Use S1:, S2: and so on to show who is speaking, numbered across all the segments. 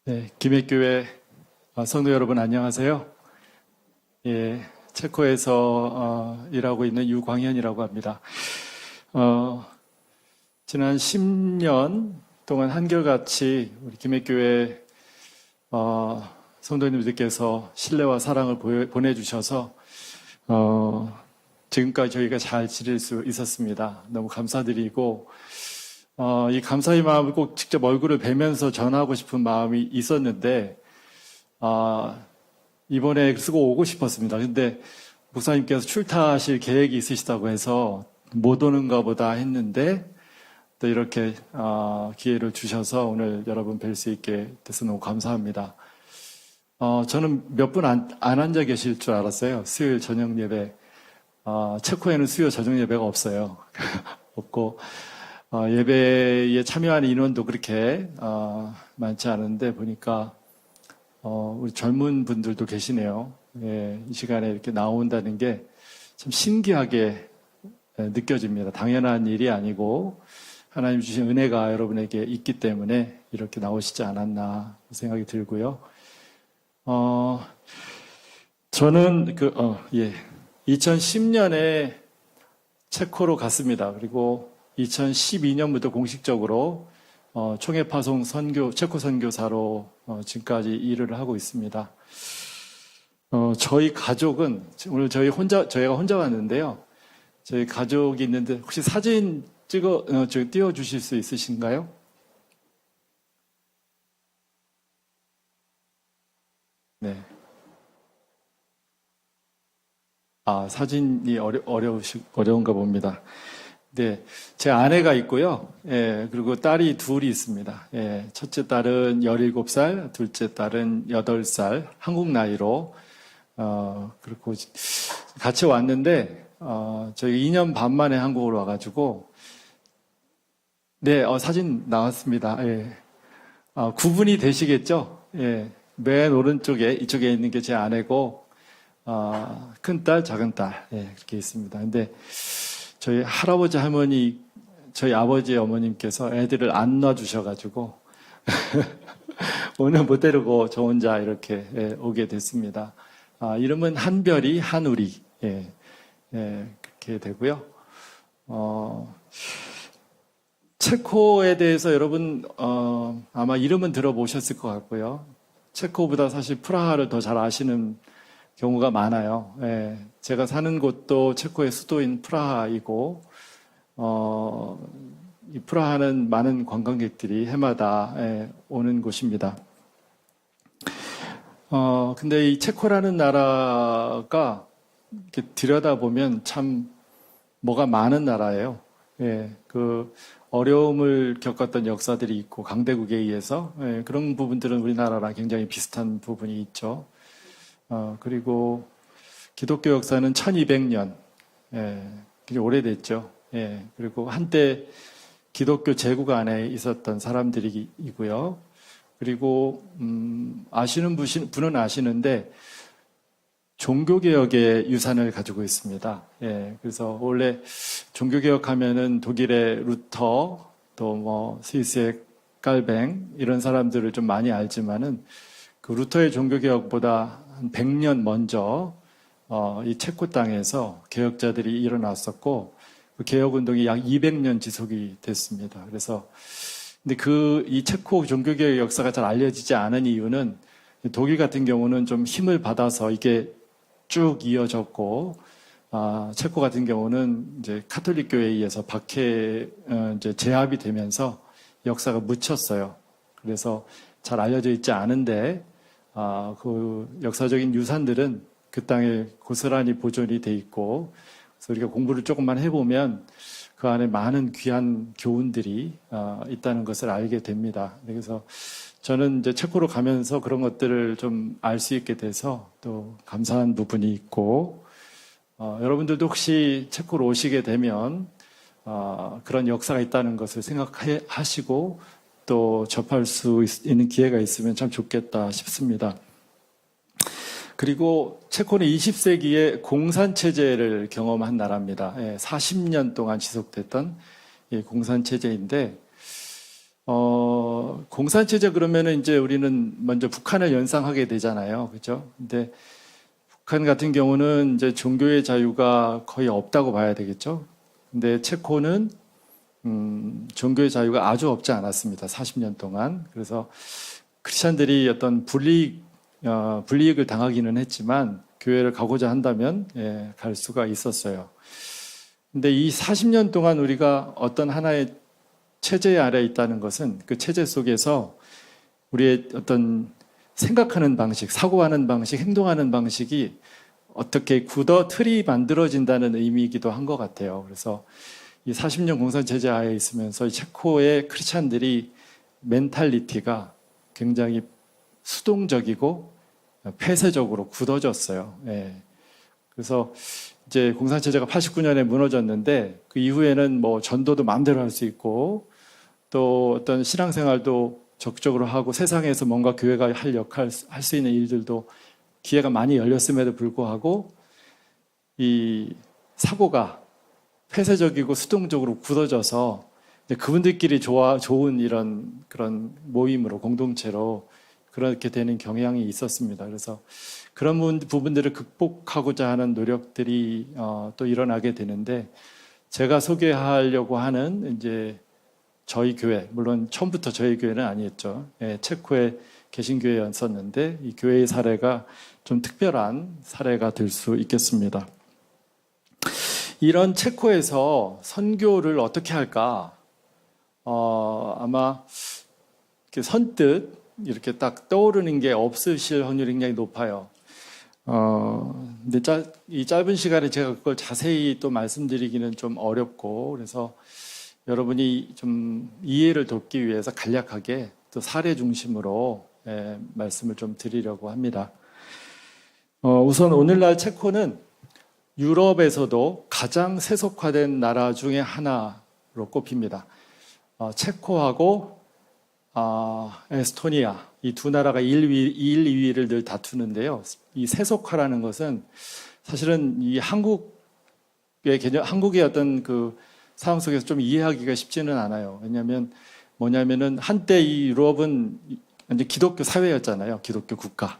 S1: 네, 김해교회 성도 여러분 안녕하세요. 예, 체코에서 일하고 있는 유광현이라고 합니다. 지난 10년 동안 한결같이 우리 김해교회 성도님들께서 신뢰와 사랑을 보내주셔서 지금까지 저희가 잘 지낼 수 있었습니다. 너무 감사드리고 이 감사의 마음을 꼭 직접 얼굴을 뵈면서 전하고 싶은 마음이 있었는데, 이번에 쓰고 오고 싶었습니다. 근데 목사님께서 출타하실 계획이 있으시다고 해서 못 오는가 보다 했는데, 또 이렇게, 기회를 주셔서 오늘 여러분 뵐 수 있게 돼서 너무 감사합니다. 저는 몇 분 안 앉아 계실 줄 알았어요. 수요일 저녁 예배. 체코에는 수요 저녁 예배가 없어요. 없고, 예배에 참여하는 인원도 그렇게 많지 않은데 보니까 우리 젊은 분들도 계시네요. 예, 이 시간에 이렇게 나온다는 게 참 신기하게 느껴집니다. 당연한 일이 아니고 하나님 주신 은혜가 여러분에게 있기 때문에 이렇게 나오시지 않았나 생각이 들고요. 저는 2010년에 체코로 갔습니다. 그리고 2012년부터 공식적으로 총회 파송 체코 선교사로 지금까지 일을 하고 있습니다. 저희 가족은 오늘 저희가 혼자 왔는데요. 저희 가족이 있는데 혹시 사진 띄워 주실 수 있으신가요? 네. 사진이 어려운가 봅니다. 네, 제 아내가 있고요. 예, 그리고 딸이 둘이 있습니다. 예, 첫째 딸은 17살, 둘째 딸은 8살, 한국 나이로, 그리고 같이 왔는데, 저희 2년 반 만에 한국으로 와가지고, 네, 사진 나왔습니다. 예, 구분이 되시겠죠? 예, 맨 오른쪽에, 이쪽에 있는 게 제 아내고, 큰 딸, 작은 딸, 예, 그렇게 있습니다. 근데, 저희 할아버지 할머니, 저희 아버지 어머님께서 애들을 안 놔주셔가지고 오늘 못 데리고 저 혼자 이렇게 오게 됐습니다. 이름은 한별이, 한우리, 그렇게 되고요. 체코에 대해서 여러분 아마 이름은 들어보셨을 것 같고요. 체코보다 사실 프라하를 더 잘 아시는 경우가 많아요. 예, 제가 사는 곳도 체코의 수도인 프라하이고, 이 프라하는 많은 관광객들이 해마다 오는 곳입니다. 근데 이 체코라는 나라가 이렇게 들여다보면 참 뭐가 많은 나라예요. 예, 그 어려움을 겪었던 역사들이 있고 강대국에 의해서 그런 부분들은 우리나라랑 굉장히 비슷한 부분이 있죠. 그리고 기독교 역사는 1200년, 굉장히 오래됐죠. 그리고 한때 기독교 제국 안에 있었던 사람들이고요. 그리고, 아시는 분은 아시는데, 종교개혁의 유산을 가지고 있습니다. 그래서 원래 종교개혁하면은 독일의 루터, 또 스위스의 깔뱅, 이런 사람들을 좀 많이 알지만은, 그 루터의 종교개혁보다 한 100년 먼저 이 체코 땅에서 개혁자들이 일어났었고 그 개혁운동이 약 200년 지속이 됐습니다. 그래서 근데 이 체코 종교개혁 역사가 잘 알려지지 않은 이유는 독일 같은 경우는 좀 힘을 받아서 이게 쭉 이어졌고 체코 같은 경우는 이제 카톨릭 교회에 의해서 이제 제압이 되면서 역사가 묻혔어요. 그래서 잘 알려져 있지 않은데 그 역사적인 유산들은 그 땅에 고스란히 보존이 돼 있고, 그래서 우리가 공부를 조금만 해보면 그 안에 많은 귀한 교훈들이 있다는 것을 알게 됩니다. 그래서 저는 이제 체코로 가면서 그런 것들을 좀 알 수 있게 돼서 또 감사한 부분이 있고, 여러분들도 혹시 체코로 오시게 되면 그런 역사가 있다는 것을 생각하시고 또 접할 수 있는 기회가 있으면 참 좋겠다 싶습니다. 그리고 체코는 20세기에 공산체제를 경험한 나라입니다. 40년 동안 지속됐던 공산체제인데, 공산체제 그러면은 이제 우리는 먼저 북한을 연상하게 되잖아요. 그죠? 근데 북한 같은 경우는 이제 종교의 자유가 거의 없다고 봐야 되겠죠. 근데 체코는 종교의 자유가 아주 없지 않았습니다. 40년 동안. 그래서 크리스천들이 어떤 불이익을 당하기는 했지만 교회를 가고자 한다면 갈 수가 있었어요. 근데 이 40년 동안 우리가 어떤 하나의 체제 아래 있다는 것은 그 체제 속에서 우리의 어떤 생각하는 방식, 사고하는 방식, 행동하는 방식이 어떻게 틀이 만들어진다는 의미이기도 한 것 같아요. 그래서 이 40년 공산체제 하에 있으면서 체코의 크리스찬들이 멘탈리티가 굉장히 수동적이고 폐쇄적으로 굳어졌어요. 그래서 이제 공산체제가 89년에 무너졌는데 그 이후에는 뭐 전도도 마음대로 할 수 있고 또 어떤 신앙생활도 적극적으로 하고 세상에서 뭔가 교회가 할 역할, 할 수 있는 일들도 기회가 많이 열렸음에도 불구하고 이 사고가 폐쇄적이고 수동적으로 굳어져서 그분들끼리 좋은 이런 그런 모임으로 공동체로 그렇게 되는 경향이 있었습니다. 그래서 그런 부분들을 극복하고자 하는 노력들이 또 일어나게 되는데 제가 소개하려고 하는 이제 저희 교회, 물론 처음부터 저희 교회는 아니었죠. 체코에 개신교회였었는데 이 교회의 사례가 좀 특별한 사례가 될 수 있겠습니다. 이런 체코에서 선교를 어떻게 할까? 아마 이렇게 선뜻 이렇게 딱 떠오르는 게 없으실 확률이 굉장히 높아요. 근데 이 짧은 시간에 제가 그걸 자세히 또 말씀드리기는 좀 어렵고, 그래서 여러분이 좀 이해를 돕기 위해서 간략하게 또 사례 중심으로 말씀을 좀 드리려고 합니다. 우선 오늘날 체코는 유럽에서도 가장 세속화된 나라 중에 하나로 꼽힙니다. 체코하고 에스토니아 이 두 나라가 1, 2위를 늘 다투는데요. 이 세속화라는 것은 사실은 이 한국의 개념, 한국의 어떤 그 상황 속에서 좀 이해하기가 쉽지는 않아요. 왜냐하면 뭐냐면은 한때 이 유럽은 완전 기독교 사회였잖아요. 기독교 국가.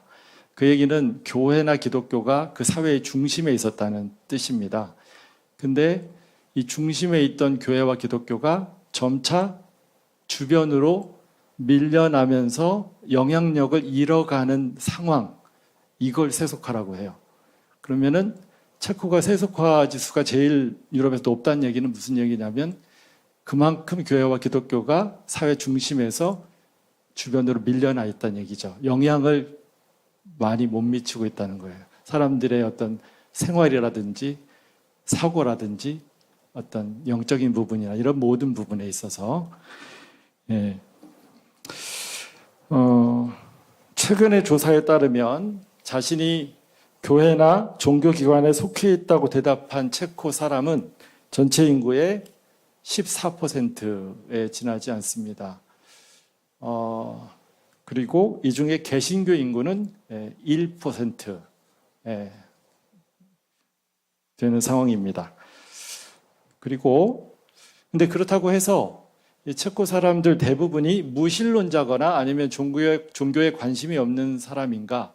S1: 그 얘기는 교회나 기독교가 그 사회의 중심에 있었다는 뜻입니다. 근데 이 중심에 있던 교회와 기독교가 점차 주변으로 밀려나면서 영향력을 잃어가는 상황, 이걸 세속화라고 해요. 그러면은 체코가 세속화 지수가 제일 유럽에서 높다는 얘기는 무슨 얘기냐면 그만큼 교회와 기독교가 사회 중심에서 주변으로 밀려나 있다는 얘기죠. 영향을 많이 못 미치고 있다는 거예요. 사람들의 어떤 생활이라든지 사고라든지 어떤 영적인 부분이나 이런 모든 부분에 있어서 최근의 조사에 따르면 자신이 교회나 종교기관에 속해 있다고 대답한 체코 사람은 전체 인구의 14%에 지나지 않습니다. 그리고 이 중에 개신교 인구는 1% 되는 상황입니다. 그리고 근데 그렇다고 해서 이 체코 사람들 대부분이 무신론자거나 아니면 종교에 관심이 없는 사람인가?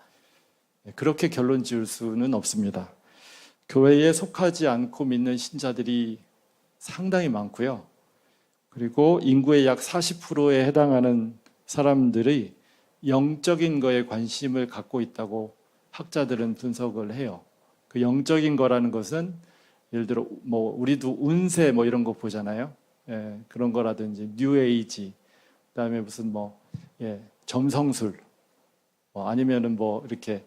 S1: 그렇게 결론 지을 수는 없습니다. 교회에 속하지 않고 믿는 신자들이 상당히 많고요. 그리고 인구의 약 40%에 해당하는 사람들이 영적인 거에 관심을 갖고 있다고 학자들은 분석을 해요. 그 영적인 거라는 것은 예를 들어 뭐 우리도 운세 뭐 이런 거 보잖아요. 그런 거라든지 뉴에이지, 그다음에 무슨 점성술, 아니면은 뭐 이렇게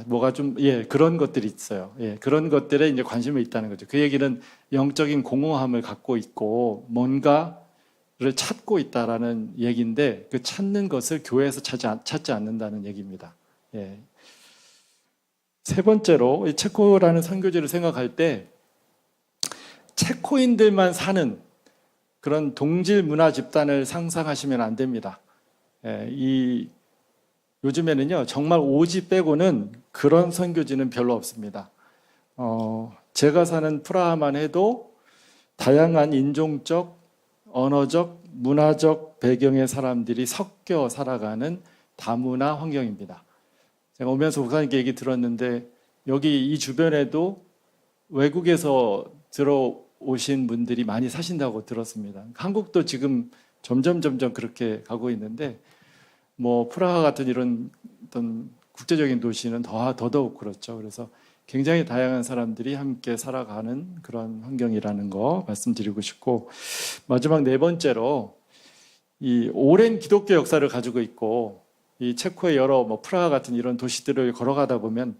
S1: 뭐가 좀 그런 것들이 있어요. 그런 것들에 이제 관심이 있다는 거죠. 그 얘기는 영적인 공허함을 갖고 있고 뭔가를 찾고 있다라는 얘기인데 그 찾는 것을 교회에서 찾지 않는다는 얘기입니다. 세 번째로 이 체코라는 선교지를 생각할 때 체코인들만 사는 그런 동질 문화 집단을 상상하시면 안 됩니다. 요즘에는요, 정말 오지 빼고는 그런 선교지는 별로 없습니다. 제가 사는 프라하만 해도 다양한 인종적, 언어적, 문화적 배경의 사람들이 섞여 살아가는 다문화 환경입니다. 제가 오면서 목사님께 얘기 들었는데 여기 이 주변에도 외국에서 들어오신 분들이 많이 사신다고 들었습니다. 한국도 지금 점점 그렇게 가고 있는데 뭐 프라하 같은 이런 어떤 국제적인 도시는 더더욱 그렇죠. 그래서 굉장히 다양한 사람들이 함께 살아가는 그런 환경이라는 거 말씀드리고 싶고, 마지막 네 번째로 이 오랜 기독교 역사를 가지고 있고 이 체코의 여러 뭐 프라하 같은 이런 도시들을 걸어가다 보면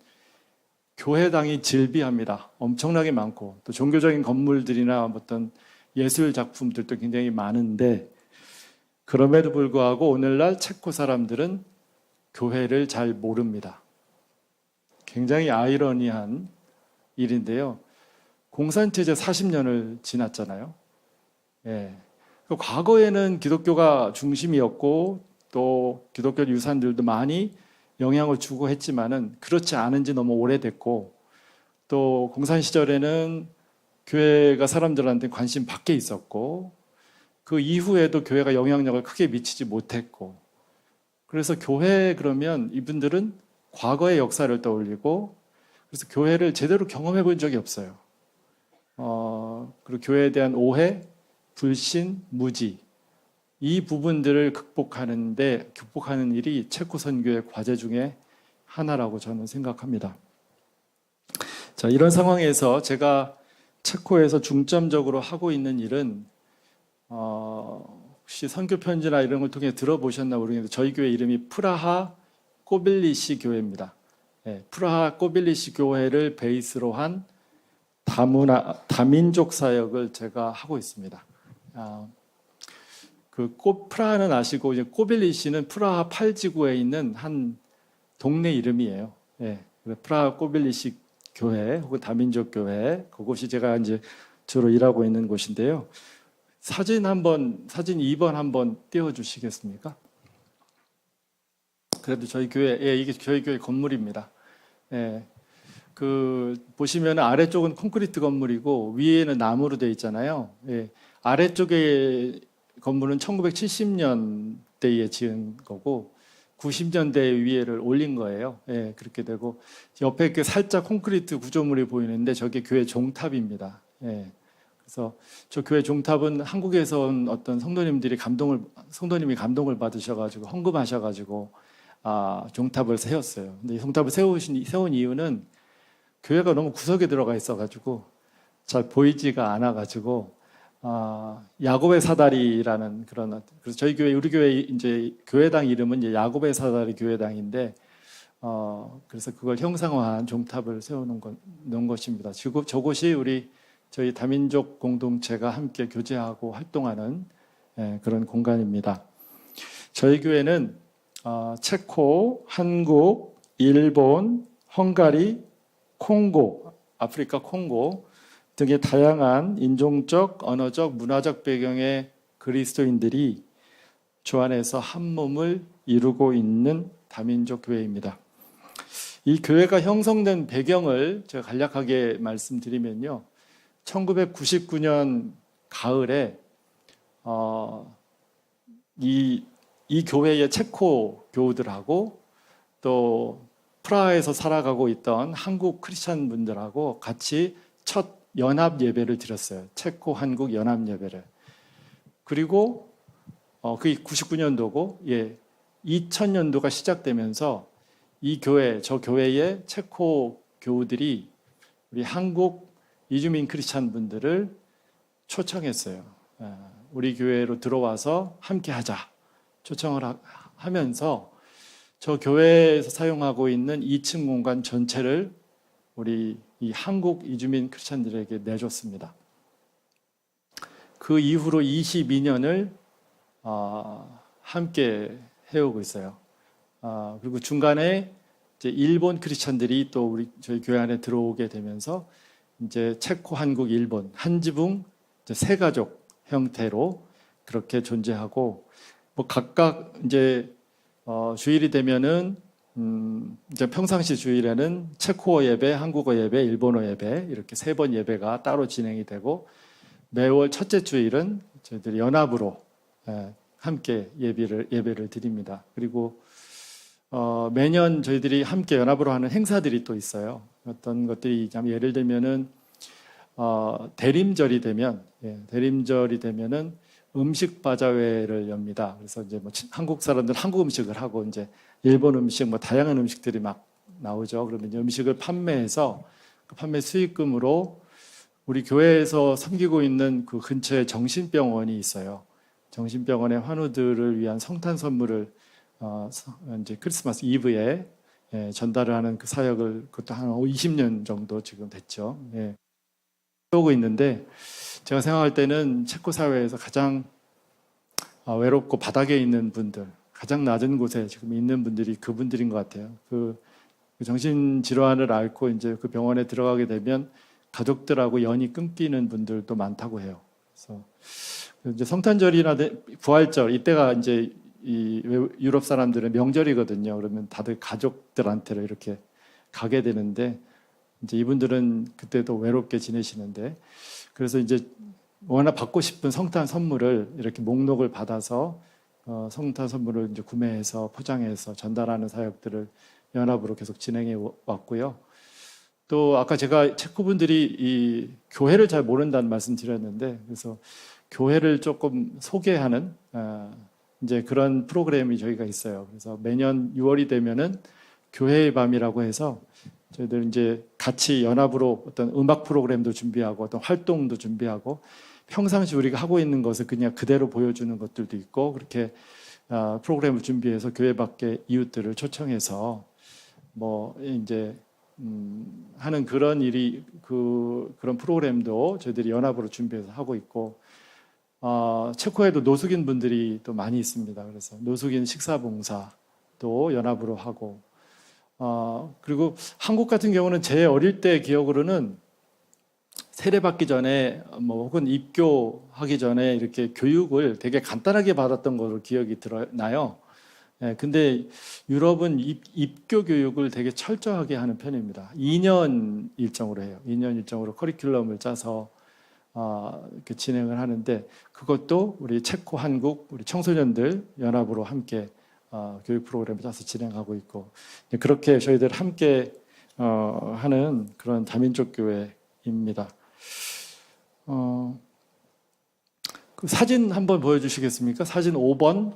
S1: 교회당이 질비합니다. 엄청나게 많고 또 종교적인 건물들이나 어떤 예술 작품들도 굉장히 많은데, 그럼에도 불구하고 오늘날 체코 사람들은 교회를 잘 모릅니다. 굉장히 아이러니한 일인데요. 공산체제 40년을 지났잖아요. 예. 과거에는 기독교가 중심이었고 또 기독교 유산들도 많이 영향을 주고 했지만은 그렇지 않은 지 너무 오래됐고, 또 공산 시절에는 교회가 사람들한테 관심 밖에 있었고 그 이후에도 교회가 영향력을 크게 미치지 못했고, 그래서 교회 그러면 이분들은 과거의 역사를 떠올리고, 그래서 교회를 제대로 경험해 본 적이 없어요. 그리고 교회에 대한 오해, 불신, 무지, 이 부분들을 극복하는 일이 체코 선교의 과제 중에 하나라고 저는 생각합니다. 자, 이런 상황에서 제가 체코에서 중점적으로 하고 있는 일은 혹시 선교 편지나 이런 걸 통해 들어보셨나 모르겠는데 저희 교회 이름이 프라하 꼬빌리시 교회입니다. 네, 프라하 꼬빌리시 교회를 베이스로 한 다민족 사역을 제가 하고 있습니다. 프라하는 아시고 이제 꼬빌리시는 프라하 8지구에 있는 한 동네 이름이에요. 네, 프라하 꼬빌리시 교회 혹은 다민족 교회, 그곳이 제가 이제 주로 일하고 있는 곳인데요. 사진 2번 한번 띄워주시겠습니까? 그래도 저희 교회, 이게 저희 교회 건물입니다. 예, 보시면 아래쪽은 콘크리트 건물이고 위에는 나무로 되어 있잖아요. 예, 아래쪽에 건물은 1970년대에 지은 거고 90년대 위에를 올린 거예요. 예, 그렇게 되고 옆에 이렇게 살짝 콘크리트 구조물이 보이는데 저게 교회 종탑입니다. 예. 그래서 저 교회 종탑은 한국에서 온 어떤 성도님이 감동을 받으셔가지고 헌금하셔가지고 종탑을 세웠어요. 근데 이 종탑을 세운 이유는 교회가 너무 구석에 들어가 있어가지고 잘 보이지가 않아가지고 야곱의 사다리라는 그래서 저희 교회 우리 교회 이제 교회당 이름은 이제 야곱의 사다리 교회당인데 그래서 그걸 형상화한 종탑을 놓은 것입니다. 저곳이 저희 다민족 공동체가 함께 교제하고 활동하는 그런 공간입니다. 저희 교회는 체코, 한국, 일본, 헝가리, 콩고, 아프리카 콩고 등의 다양한 인종적, 언어적, 문화적 배경의 그리스도인들이 주 안에서 한 몸을 이루고 있는 다민족 교회입니다. 이 교회가 형성된 배경을 제가 간략하게 말씀드리면요. 1999년 가을에 이 교회의 체코 교우들하고 또 프라하에서 살아가고 있던 한국 크리스찬 분들하고 같이 첫 연합 예배를 드렸어요. 체코 한국 연합 예배를. 그리고 그게 99년도고 2000년도가 시작되면서 저 교회의 체코 교우들이 우리 한국 이주민 크리스찬 분들을 초청했어요. 우리 교회로 들어와서 함께 하자 초청을 하면서 저 교회에서 사용하고 있는 2층 공간 전체를 우리 이 한국 이주민 크리스찬들에게 내줬습니다. 그 이후로 22년을 함께 해오고 있어요. 그리고 중간에 이제 일본 크리스찬들이 또 저희 교회 안에 들어오게 되면서 이제 체코, 한국, 일본 한 지붕 세 가족 형태로 그렇게 존재하고, 뭐 각각 이제 주일이 되면은 이제 평상시 주일에는 체코어 예배, 한국어 예배, 일본어 예배 이렇게 3번 예배가 따로 진행이 되고, 매월 첫째 주일은 저희들이 연합으로 함께 예배를 드립니다. 그리고 매년 저희들이 함께 연합으로 하는 행사들이 또 있어요. 어떤 것들이 예를 들면은 대림절이 되면은 음식 바자회를 엽니다. 그래서 이제 뭐 한국 사람들 한국 음식을 하고 이제 일본 음식 뭐 다양한 음식들이 막 나오죠. 그러면 이제 음식을 판매해서 그 판매 수익금으로 우리 교회에서 섬기고 있는 그 근처에 정신병원이 있어요. 정신병원의 환우들을 위한 성탄 선물을 이제 크리스마스 이브에 전달을 하는 그 사역을 그것도 한 20년 정도 지금 됐죠. 하고 있는데 제가 생각할 때는 체코 사회에서 가장 외롭고 바닥에 있는 분들, 가장 낮은 곳에 지금 있는 분들이 그분들인 것 같아요. 그 정신질환을 앓고 이제 그 병원에 들어가게 되면 가족들하고 연이 끊기는 분들도 많다고 해요. 그래서 이제 성탄절이나 부활절 이때가 이제 이 유럽 사람들은 명절이거든요. 그러면 다들 가족들한테로 이렇게 가게 되는데 이제 이분들은 그때도 외롭게 지내시는데 그래서 이제 워낙 받고 싶은 성탄 선물을 이렇게 목록을 받아서 성탄 선물을 이제 구매해서 포장해서 전달하는 사역들을 연합으로 계속 진행해 왔고요. 또 아까 제가 체코 분들이 이 교회를 잘 모른다는 말씀 드렸는데 그래서 교회를 조금 소개하는 이제 그런 프로그램이 저희가 있어요. 그래서 매년 6월이 되면은 교회의 밤이라고 해서 저희들 이제 같이 연합으로 어떤 음악 프로그램도 준비하고 어떤 활동도 준비하고 평상시 우리가 하고 있는 것을 그냥 그대로 보여주는 것들도 있고 그렇게 프로그램을 준비해서 교회 밖의 이웃들을 초청해서 뭐 이제 하는 그런 일이 그런 프로그램도 저희들이 연합으로 준비해서 하고 있고 체코에도 노숙인 분들이 또 많이 있습니다. 그래서 노숙인 식사봉사도 연합으로 하고 그리고 한국 같은 경우는 제 어릴 때 기억으로는 세례받기 전에 뭐 혹은 입교하기 전에 이렇게 교육을 되게 간단하게 받았던 걸로 기억이 나요. 근데 유럽은 입교 교육을 되게 철저하게 하는 편입니다. 2년 일정으로 해요. 2년 일정으로 커리큘럼을 짜서 이렇게 진행을 하는데 그것도 우리 체코, 한국, 우리 청소년들 연합으로 함께 교육 프로그램을 짜서 진행하고 있고 그렇게 저희들 함께 하는 그런 다민족 교회입니다. 그 사진 한번 보여주시겠습니까? 사진 5번.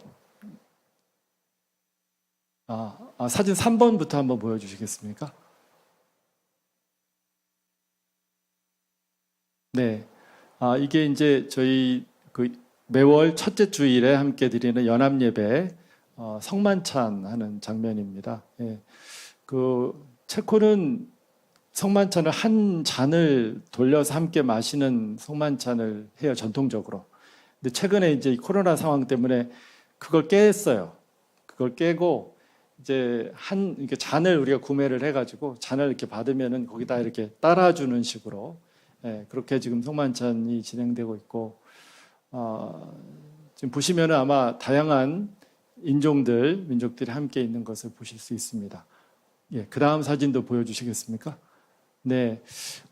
S1: 사진 3번부터 한번 보여주시겠습니까? 네. 이게 이제 저희 그 매월 첫째 주일에 함께 드리는 연합 예배 성만찬 하는 장면입니다. 그 체코는 성만찬을 한 잔을 돌려서 함께 마시는 성만찬을 해요, 전통적으로. 근데 최근에 이제 이 코로나 상황 때문에 그걸 깼어요. 그걸 깨고 이제 이렇게 잔을 우리가 구매를 해가지고 잔을 이렇게 받으면은 거기다 이렇게 따라주는 식으로 그렇게 지금 성만찬이 진행되고 있고 지금 보시면은 아마 다양한 민족들이 함께 있는 것을 보실 수 있습니다. 그 다음 사진도 보여주시겠습니까? 네,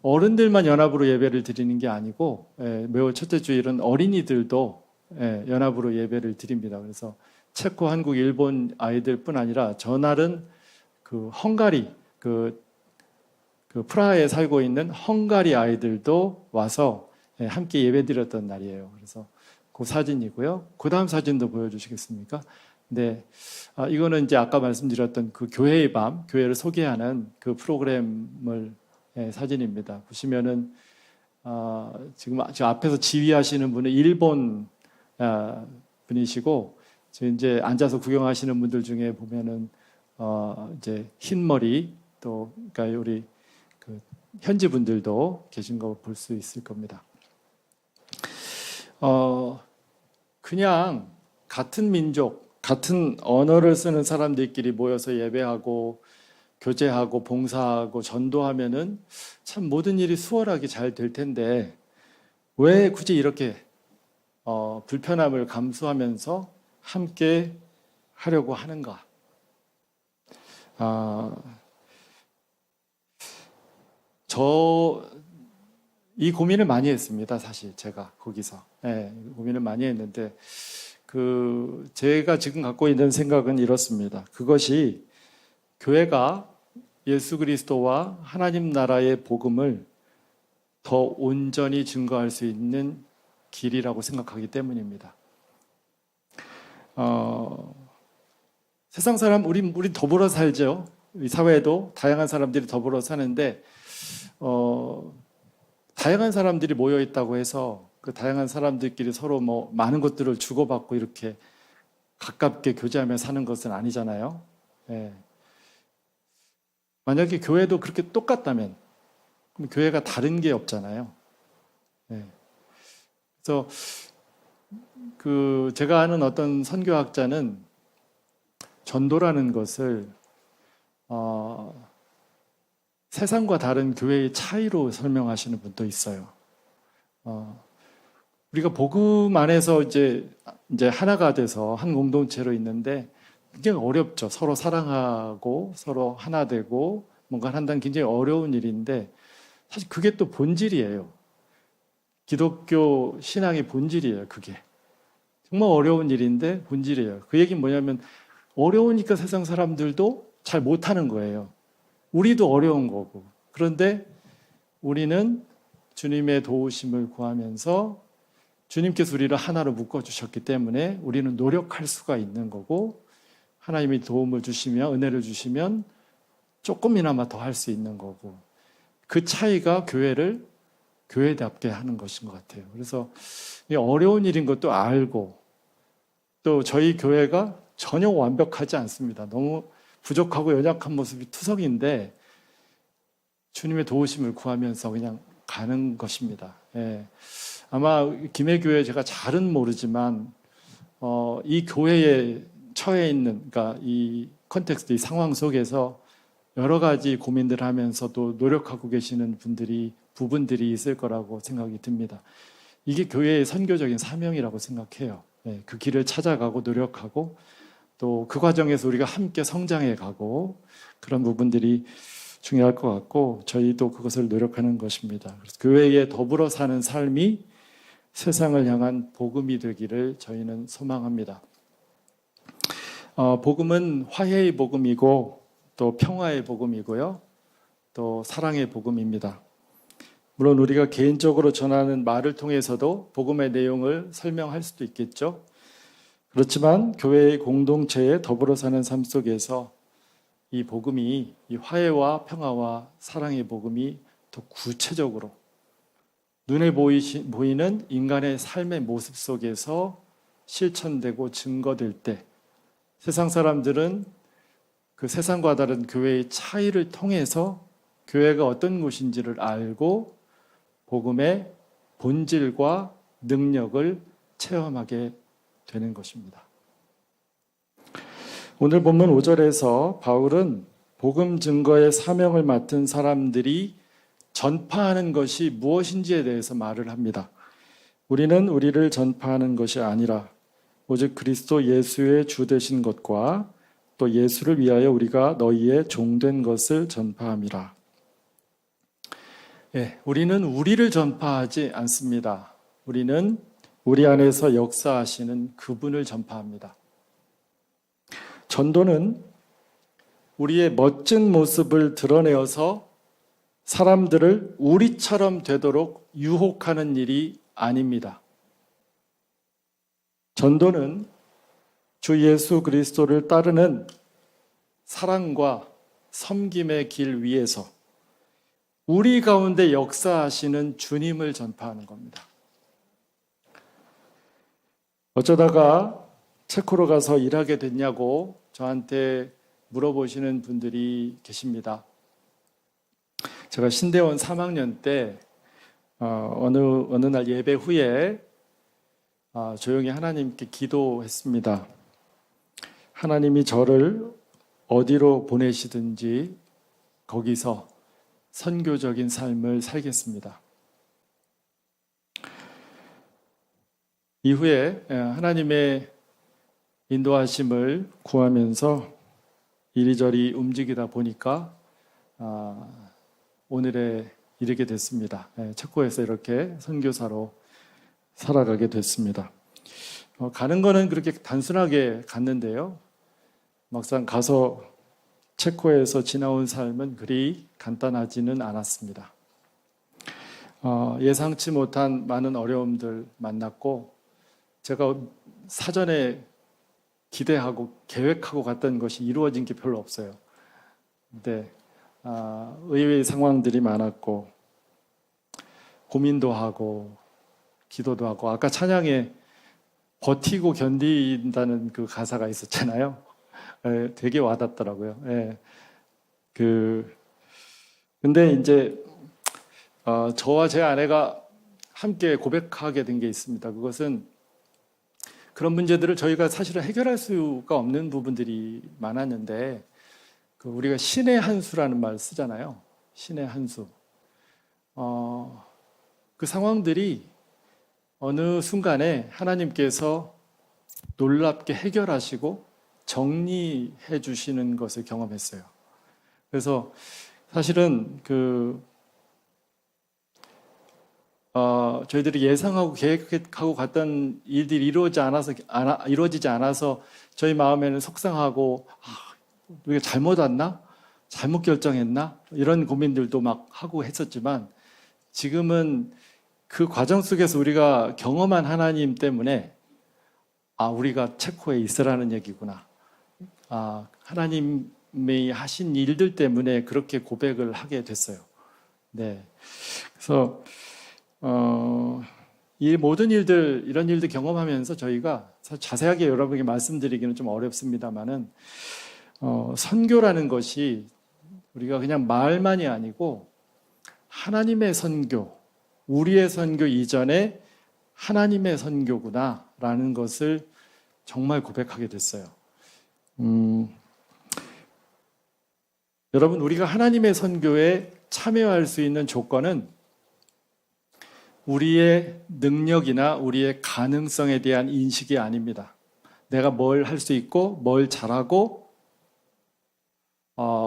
S1: 어른들만 연합으로 예배를 드리는 게 아니고 매월 첫째 주일은 어린이들도 연합으로 예배를 드립니다. 그래서 체코, 한국, 일본 아이들뿐 아니라 전날은 그 헝가리 그 프라하에 살고 있는 헝가리 아이들도 와서 함께 예배드렸던 날이에요. 그래서 그 사진이고요. 그 다음 사진도 보여주시겠습니까? 네, 이거는 이제 아까 말씀드렸던 그 교회의 밤, 교회를 소개하는 그 프로그램을 사진입니다. 보시면은 지금 앞에서 지휘하시는 분은 일본 분이시고 이제 앉아서 구경하시는 분들 중에 보면은 이제 흰머리 또 그러니까 우리 그 현지 분들도 계신 거 볼 수 있을 겁니다. 그냥 같은 민족, 같은 언어를 쓰는 사람들끼리 모여서 예배하고 교제하고 봉사하고 전도하면은 참 모든 일이 수월하게 잘 될 텐데 왜 굳이 이렇게 불편함을 감수하면서 함께 하려고 하는가? 이 고민을 많이 했습니다. 사실 제가 거기서 고민을 많이 했는데 제가 지금 갖고 있는 생각은 이렇습니다. 그것이 교회가 예수 그리스도와 하나님 나라의 복음을 더 온전히 증거할 수 있는 길이라고 생각하기 때문입니다. 세상 사람, 우리 더불어 살죠. 이 사회에도 다양한 사람들이 더불어 사는데, 다양한 사람들이 모여 있다고 해서 그 다양한 사람들끼리 서로 뭐 많은 것들을 주고받고 이렇게 가깝게 교제하며 사는 것은 아니잖아요. 예. 만약에 교회도 그렇게 똑같다면, 그럼 교회가 다른 게 없잖아요. 예. 그래서 제가 아는 어떤 선교학자는 전도라는 것을 세상과 다른 교회의 차이로 설명하시는 분도 있어요. 우리가 복음 안에서 이제 하나가 돼서 한 공동체로 있는데 굉장히 어렵죠. 서로 사랑하고 서로 하나 되고 뭔가 한다는 굉장히 어려운 일인데 사실 그게 또 본질이에요. 기독교 신앙의 본질이에요. 그게 정말 어려운 일인데 본질이에요. 그 얘기는 뭐냐면 어려우니까 세상 사람들도 잘 못하는 거예요. 우리도 어려운 거고. 그런데 우리는 주님의 도우심을 구하면서 주님께서 우리를 하나로 묶어주셨기 때문에 우리는 노력할 수가 있는 거고, 하나님이 도움을 주시면, 은혜를 주시면 조금이나마 더 할 수 있는 거고, 그 차이가 교회를 교회답게 하는 것인 것 같아요. 그래서 어려운 일인 것도 알고, 또 저희 교회가 전혀 완벽하지 않습니다. 너무 부족하고 연약한 모습이 투성인데 주님의 도우심을 구하면서 그냥 가는 것입니다. 예. 아마 김해교회 제가 잘은 모르지만 이 교회에 처해 있는, 그러니까 이 컨텍스트, 이 상황 속에서 여러 가지 고민들을 하면서도 노력하고 계시는 부분들이 있을 거라고 생각이 듭니다. 이게 교회의 선교적인 사명이라고 생각해요. 예. 그 길을 찾아가고 노력하고 또 그 과정에서 우리가 함께 성장해 가고 그런 부분들이 중요할 것 같고 저희도 그것을 노력하는 것입니다. 그래서 교회에 더불어 사는 삶이 세상을 향한 복음이 되기를 저희는 소망합니다. 복음은 화해의 복음이고 또 평화의 복음이고요. 또 사랑의 복음입니다. 물론 우리가 개인적으로 전하는 말을 통해서도 복음의 내용을 설명할 수도 있겠죠. 그렇지만 교회의 공동체에 더불어 사는 삶 속에서 이 복음이, 이 화해와 평화와 사랑의 복음이 더 구체적으로 눈에 보이는 인간의 삶의 모습 속에서 실천되고 증거될 때 세상 사람들은 그 세상과 다른 교회의 차이를 통해서 교회가 어떤 곳인지를 알고 복음의 본질과 능력을 체험하게 되는 것입니다. 오늘 본문 5절에서 바울은 복음 증거의 사명을 맡은 사람들이 전파하는 것이 무엇인지에 대해서 말을 합니다. 우리는 우리를 전파하는 것이 아니라 오직 그리스도 예수의 주 되신 것과 또 예수를 위하여 우리가 너희의 종된 것을 전파함이라. 예, 우리는 우리를 전파하지 않습니다. 우리는 우리 안에서 역사하시는 그분을 전파합니다. 전도는 우리의 멋진 모습을 드러내어서 사람들을 우리처럼 되도록 유혹하는 일이 아닙니다. 전도는 주 예수 그리스도를 따르는 사랑과 섬김의 길 위에서 우리 가운데 역사하시는 주님을 전파하는 겁니다. 어쩌다가 체코로 가서 일하게 됐냐고 저한테 물어보시는 분들이 계십니다. 제가 신대원 3학년 때 어느 날 예배 후에 조용히 하나님께 기도했습니다. 하나님이 저를 어디로 보내시든지 거기서 선교적인 삶을 살겠습니다. 이후에 하나님의 인도하심을 구하면서 이리저리 움직이다 보니까 오늘에 이르게 됐습니다. 체코에서 이렇게 선교사로 살아가게 됐습니다. 가는 거는 그렇게 단순하게 갔는데요. 막상 가서 체코에서 지나온 삶은 그리 간단하지는 않았습니다. 예상치 못한 많은 어려움들 만났고, 제가 사전에 기대하고 계획하고 갔던 것이 이루어진 게 별로 없어요. 근데 의외의 상황들이 많았고, 고민도 하고 기도도 하고, 아까 찬양에 버티고 견딘다는 그 가사가 있었잖아요. 되게 와닿더라고요. 근데 이제 저와 제 아내가 함께 고백하게 된 게 있습니다. 그것은 그런 문제들을 저희가 사실은 해결할 수가 없는 부분들이 많았는데, 우리가 신의 한 수라는 말 쓰잖아요. 신의 한 수. 그 상황들이 어느 순간에 하나님께서 놀랍게 해결하시고 정리해 주시는 것을 경험했어요. 그래서 사실은 저희들이 예상하고 계획하고 갔던 일들이 이루어지지 않아서 저희 마음에는 속상하고, 우리가 잘못 왔나? 잘못 결정했나? 이런 고민들도 막 하고 했었지만, 지금은 그 과정 속에서 우리가 경험한 하나님 때문에 우리가 체코에 있으라는 얘기구나. 하나님이 하신 일들 때문에 그렇게 고백을 하게 됐어요. 네. 그래서 이 모든 일들, 이런 일들 경험하면서 저희가 자세하게 여러분에게 말씀드리기는 좀 어렵습니다만은, 선교라는 것이 우리가 그냥 말만이 아니고 하나님의 선교, 우리의 선교 이전에 하나님의 선교구나라는 것을 정말 고백하게 됐어요. 여러분, 우리가 하나님의 선교에 참여할 수 있는 조건은 우리의 능력이나 우리의 가능성에 대한 인식이 아닙니다. 내가 뭘 할 수 있고 뭘 잘하고,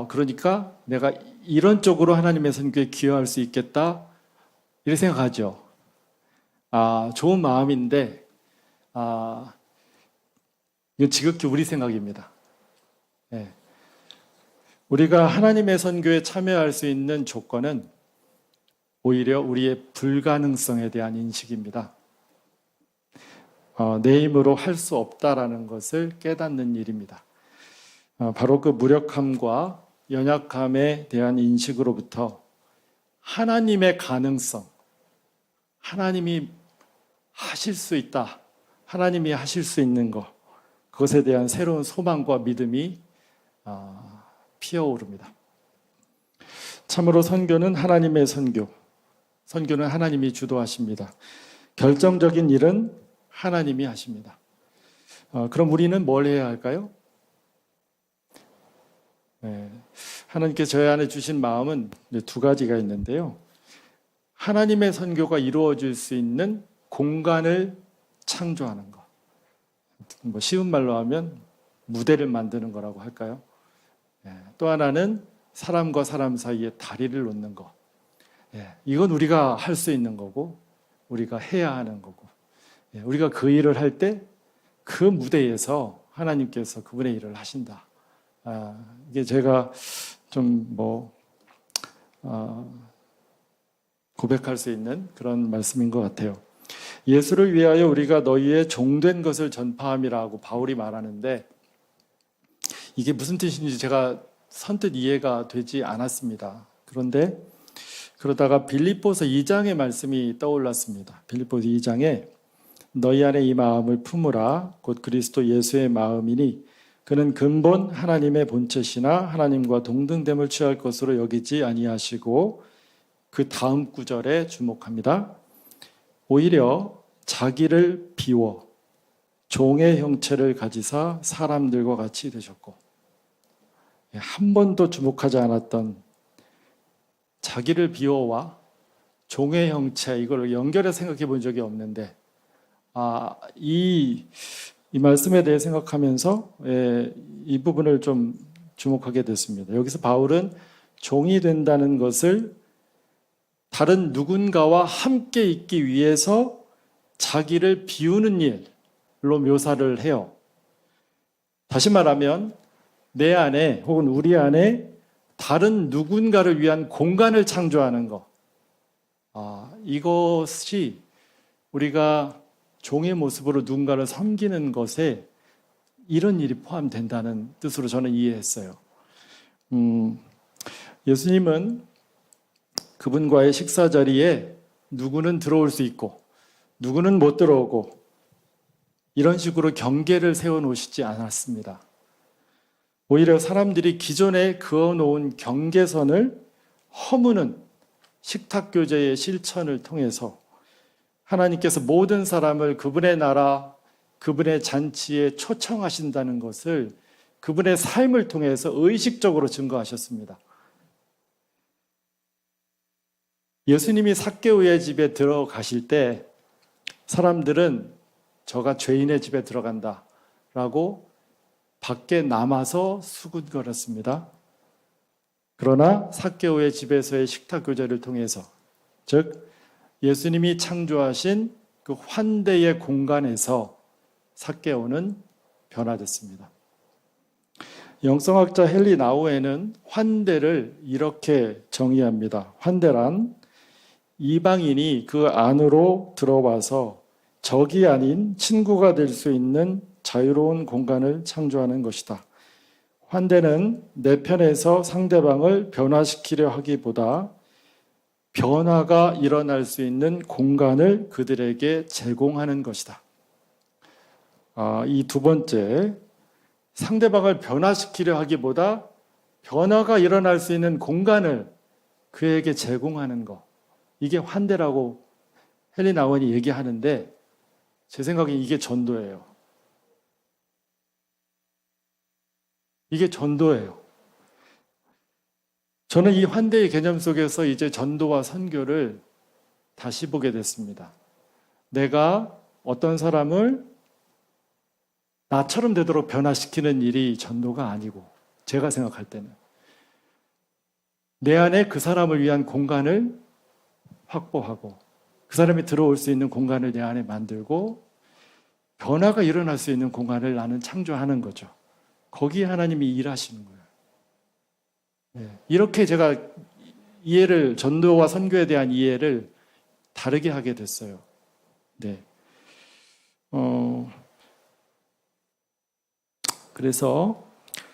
S1: 그러니까 내가 이런 쪽으로 하나님의 선교에 기여할 수 있겠다, 이렇게 생각하죠. 좋은 마음인데, 이건 지극히 우리 생각입니다. 네. 우리가 하나님의 선교에 참여할 수 있는 조건은 오히려 우리의 불가능성에 대한 인식입니다. 내 힘으로 할 수 없다라는 것을 깨닫는 일입니다. 바로 그 무력함과 연약함에 대한 인식으로부터 하나님의 가능성, 하나님이 하실 수 있다, 하나님이 하실 수 있는 것, 그것에 대한 새로운 소망과 믿음이 피어오릅니다. 참으로 선교는 하나님의 선교, 선교는 하나님이 주도하십니다. 결정적인 일은 하나님이 하십니다. 그럼 우리는 뭘 해야 할까요? 하나님께서 저희 안에 주신 마음은 두 가지가 있는데요. 하나님의 선교가 이루어질 수 있는 공간을 창조하는 것. 쉬운 말로 하면 무대를 만드는 거라고 할까요? 또 하나는 사람과 사람 사이에 다리를 놓는 것. 이건 우리가 할 수 있는 거고, 우리가 해야 하는 거고, 우리가 그 일을 할 때 그 무대에서 하나님께서 그분의 일을 하신다. 이게 제가 좀 고백할 수 있는 그런 말씀인 것 같아요. 예수를 위하여 우리가 너희의 종된 것을 전파함이라고 바울이 말하는데, 이게 무슨 뜻인지 제가 선뜻 이해가 되지 않았습니다. 그런데 그러다가 빌립보서 2장의 말씀이 떠올랐습니다. 빌립보서 2장에 너희 안에 이 마음을 품으라 곧 그리스도 예수의 마음이니 그는 근본 하나님의 본체시나 하나님과 동등됨을 취할 것으로 여기지 아니하시고, 그 다음 구절에 주목합니다. 오히려 자기를 비워 종의 형체를 가지사 사람들과 같이 되셨고, 한 번도 주목하지 않았던 자기를 비워와 종의 형체, 이걸 연결해서 생각해 본 적이 없는데, 이 말씀에 대해 생각하면서 이 부분을 좀 주목하게 됐습니다. 여기서 바울은 종이 된다는 것을 다른 누군가와 함께 있기 위해서 자기를 비우는 일, 묘사를 해요. 다시 말하면 내 안에 혹은 우리 안에 다른 누군가를 위한 공간을 창조하는 것. 이것이 우리가 종의 모습으로 누군가를 섬기는 것에 이런 일이 포함된다는 뜻으로 저는 이해했어요. 예수님은 그분과의 식사 자리에 누구는 들어올 수 있고 누구는 못 들어오고 이런 식으로 경계를 세워놓으시지 않았습니다. 오히려 사람들이 기존에 그어놓은 경계선을 허무는 식탁교제의 실천을 통해서 하나님께서 모든 사람을 그분의 나라, 그분의 잔치에 초청하신다는 것을 그분의 삶을 통해서 의식적으로 증거하셨습니다. 예수님이 삭개오의 집에 들어가실 때 사람들은 저가 죄인의 집에 들어간다라고 밖에 남아서 수군거렸습니다. 그러나 삭개오의 집에서의 식탁 교제를 통해서, 즉 예수님이 창조하신 그 환대의 공간에서 삭개오는 변화됐습니다. 영성학자 헨리 나우에는 환대를 이렇게 정의합니다. 환대란 이방인이 그 안으로 들어와서 적이 아닌 친구가 될 수 있는 자유로운 공간을 창조하는 것이다. 환대는 내 편에서 상대방을 변화시키려 하기보다 변화가 일어날 수 있는 공간을 그들에게 제공하는 것이다. 이 두 번째, 상대방을 변화시키려 하기보다 변화가 일어날 수 있는 공간을 그에게 제공하는 것. 이게 환대라고 헨리 나우엔이 얘기하는데 제 생각엔 이게 전도예요. 이게 전도예요. 저는 이 환대의 개념 속에서 이제 전도와 선교를 다시 보게 됐습니다. 내가 어떤 사람을 나처럼 되도록 변화시키는 일이 전도가 아니고, 제가 생각할 때는 내 안에 그 사람을 위한 공간을 확보하고 그 사람이 들어올 수 있는 공간을 내 안에 만들고 변화가 일어날 수 있는 공간을 나는 창조하는 거죠. 거기에 하나님이 일하시는 거예요. 네. 이렇게 제가 이해를, 전도와 선교에 대한 이해를 다르게 하게 됐어요. 네. 그래서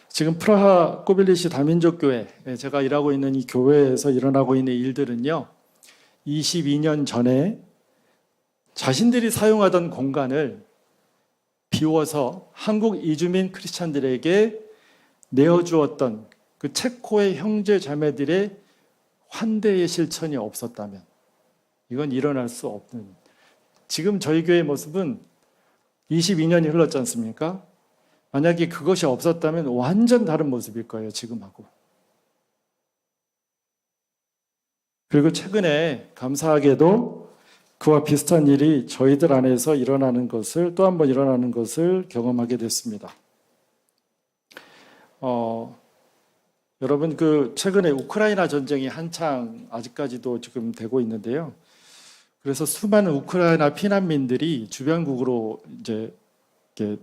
S1: 지금 프라하 코빌리시 다민족 교회, 제가 일하고 있는 이 교회에서 일어나고 있는 일들은요, 22년 전에 자신들이 사용하던 공간을 비워서 한국 이주민 크리스찬들에게 내어주었던 그 체코의 형제 자매들의 환대의 실천이 없었다면 이건 일어날 수 없는, 지금 저희 교회의 모습은 22년이 흘렀지 않습니까? 만약에 그것이 없었다면 완전 다른 모습일 거예요, 지금하고. 그리고 최근에 감사하게도 그와 비슷한 일이 저희들 안에서 일어나는 것을, 또 한 번 일어나는 것을 경험하게 됐습니다. 여러분, 최근에 우크라이나 전쟁이 한창 아직까지도 지금 되고 있는데요. 그래서 수많은 우크라이나 피난민들이 주변국으로 이제 이렇게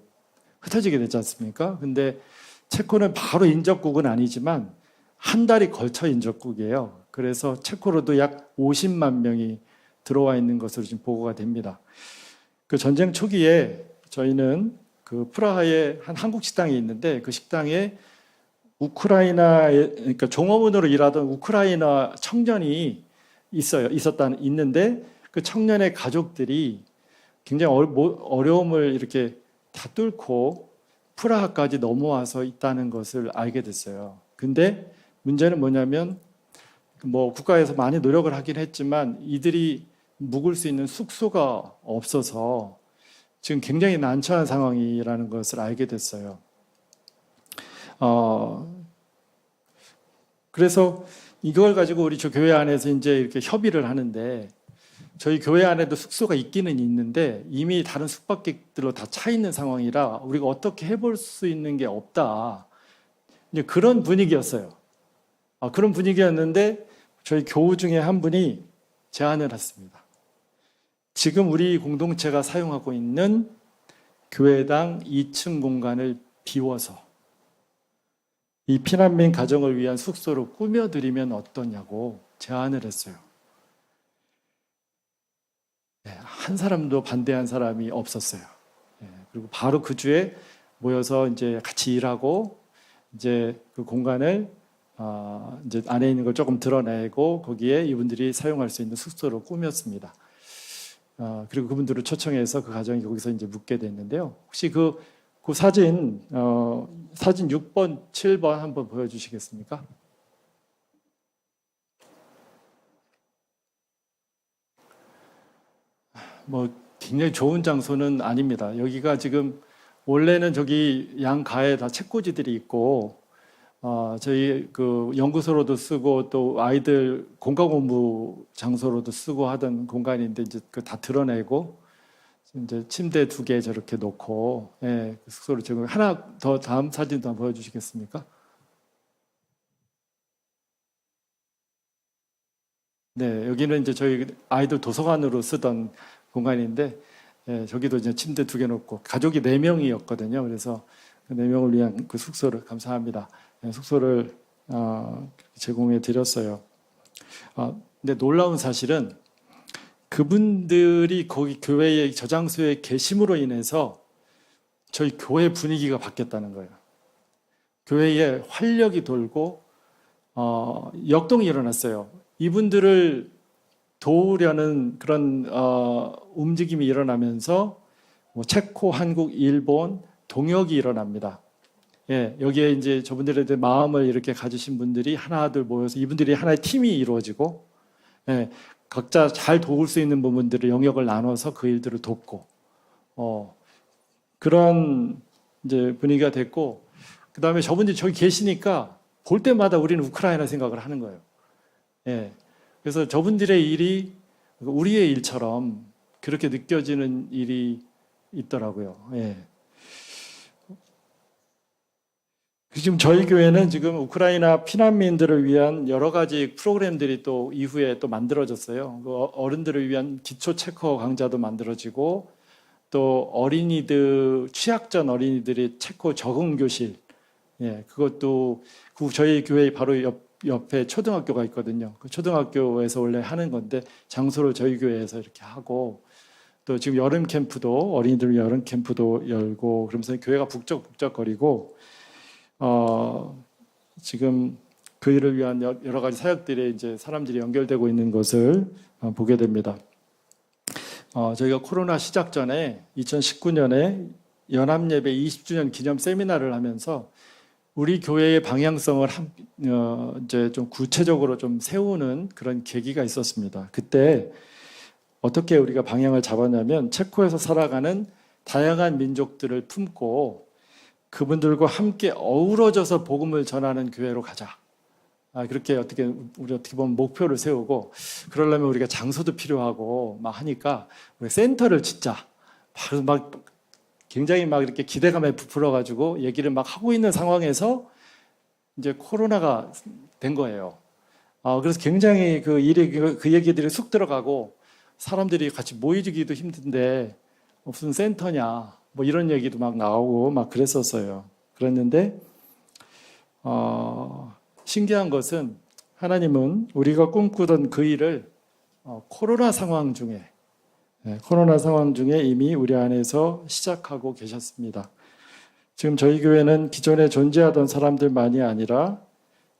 S1: 흩어지게 되지 않습니까? 근데 체코는 바로 인접국은 아니지만 한 달이 걸쳐 인접국이에요. 그래서 체코로도 약 50만 명이 들어와 있는 것으로 지금 보고가 됩니다. 그 전쟁 초기에 저희는 그 프라하에 한 한국 식당이 있는데 그 식당에 우크라이나에, 그러니까 종업원으로 일하던 우크라이나 청년이 있는데 그 청년의 가족들이 굉장히 어려움을 이렇게 다 뚫고 프라하까지 넘어와서 있다는 것을 알게 됐어요. 근데 문제는 뭐냐면 국가에서 많이 노력을 하긴 했지만 이들이 묵을 수 있는 숙소가 없어서 지금 굉장히 난처한 상황이라는 것을 알게 됐어요. 그래서 이걸 가지고 우리 저 교회 안에서 이제 이렇게 협의를 하는데, 저희 교회 안에도 숙소가 있기는 있는데 이미 다른 숙박객들로 다 차 있는 상황이라 우리가 어떻게 해볼 수 있는 게 없다. 이제 그런 분위기였어요. 그런 분위기였는데 저희 교우 중에 한 분이 제안을 했습니다. 지금 우리 공동체가 사용하고 있는 교회당 2층 공간을 비워서 이 피난민 가정을 위한 숙소로 꾸며드리면 어떠냐고 제안을 했어요. 한 사람도 반대한 사람이 없었어요. 그리고 바로 그 주에 모여서 이제 같이 일하고 이제 그 공간을 이제 안에 있는 걸 조금 드러내고 거기에 이분들이 사용할 수 있는 숙소로 꾸몄습니다. 그리고 그분들을 초청해서 그 가정이 거기서 이제 묵게 됐는데요. 혹시 그 사진, 사진 6번, 7번 한번 보여주시겠습니까? 뭐 굉장히 좋은 장소는 아닙니다. 여기가 지금 원래는 저기 양가에 다 책꽂이들이 있고 저희 그 연구소로도 쓰고 또 아이들 공과 공부 장소로도 쓰고 하던 공간인데 이제 그 다 드러내고 이제 침대 2개 저렇게 놓고 그 숙소를 지금 하나 더 다음 사진도 한번 보여주시겠습니까? 네, 여기는 이제 저희 아이들 도서관으로 쓰던 공간인데 저기도 이제 침대 2개 놓고 가족이 4명이었거든요. 그래서 그 4명을 위한 그 숙소를 감사합니다. 숙소를 제공해 드렸어요. 근데 놀라운 사실은 그분들이 거기 교회의 저장소에 계심으로 인해서 저희 교회 분위기가 바뀌었다는 거예요. 교회에 활력이 돌고 역동이 일어났어요. 이분들을 도우려는 그런 움직임이 일어나면서 뭐 체코, 한국, 일본 동역이 일어납니다. 여기에 이제 저분들에 대한 마음을 이렇게 가지신 분들이 하나둘 모여서 이분들이 하나의 팀이 이루어지고 각자 잘 도울 수 있는 부분들을 영역을 나눠서 그 일들을 돕고 그런 이제 분위기가 됐고 그 다음에 저분들이 저기 계시니까 볼 때마다 우리는 우크라이나 생각을 하는 거예요. 그래서 저분들의 일이 우리의 일처럼 그렇게 느껴지는 일이 있더라고요. 지금 저희 교회는 지금 우크라이나 피난민들을 위한 여러 가지 프로그램들이 또 이후에 또 만들어졌어요. 어른들을 위한 기초 체커 강좌도 만들어지고 또 어린이들 취약전 어린이들의 체코 적응 교실, 그것도 저희 교회 바로 옆에 초등학교가 있거든요. 그 초등학교에서 원래 하는 건데 장소를 저희 교회에서 이렇게 하고 또 지금 여름 캠프도 어린이들 여름 캠프도 열고 그러면서 교회가 북적북적거리고 지금 그 일을 위한 여러 가지 사역들에 이제 사람들이 연결되고 있는 것을 보게 됩니다. 저희가 코로나 시작 전에 2019년에 연합예배 20주년 기념 세미나를 하면서 우리 교회의 방향성을 이제 좀 구체적으로 좀 세우는 그런 계기가 있었습니다. 그때 어떻게 우리가 방향을 잡았냐면 체코에서 살아가는 다양한 민족들을 품고 그분들과 함께 어우러져서 복음을 전하는 교회로 가자. 그렇게 우리 어떻게 보면 목표를 세우고 그러려면 우리가 장소도 필요하고 막 하니까 우리 센터를 짓자. 바로 막 굉장히 막 이렇게 기대감에 부풀어가지고 얘기를 막 하고 있는 상황에서 이제 코로나가 된 거예요. 그래서 굉장히 그 얘기들이 쑥 들어가고 사람들이 같이 모이기도 힘든데 무슨 센터냐 뭐 이런 얘기도 막 나오고 막 그랬었어요. 그랬는데 신기한 것은 하나님은 우리가 꿈꾸던 그 일을 코로나 상황 중에 이미 우리 안에서 시작하고 계셨습니다. 지금 저희 교회는 기존에 존재하던 사람들만이 아니라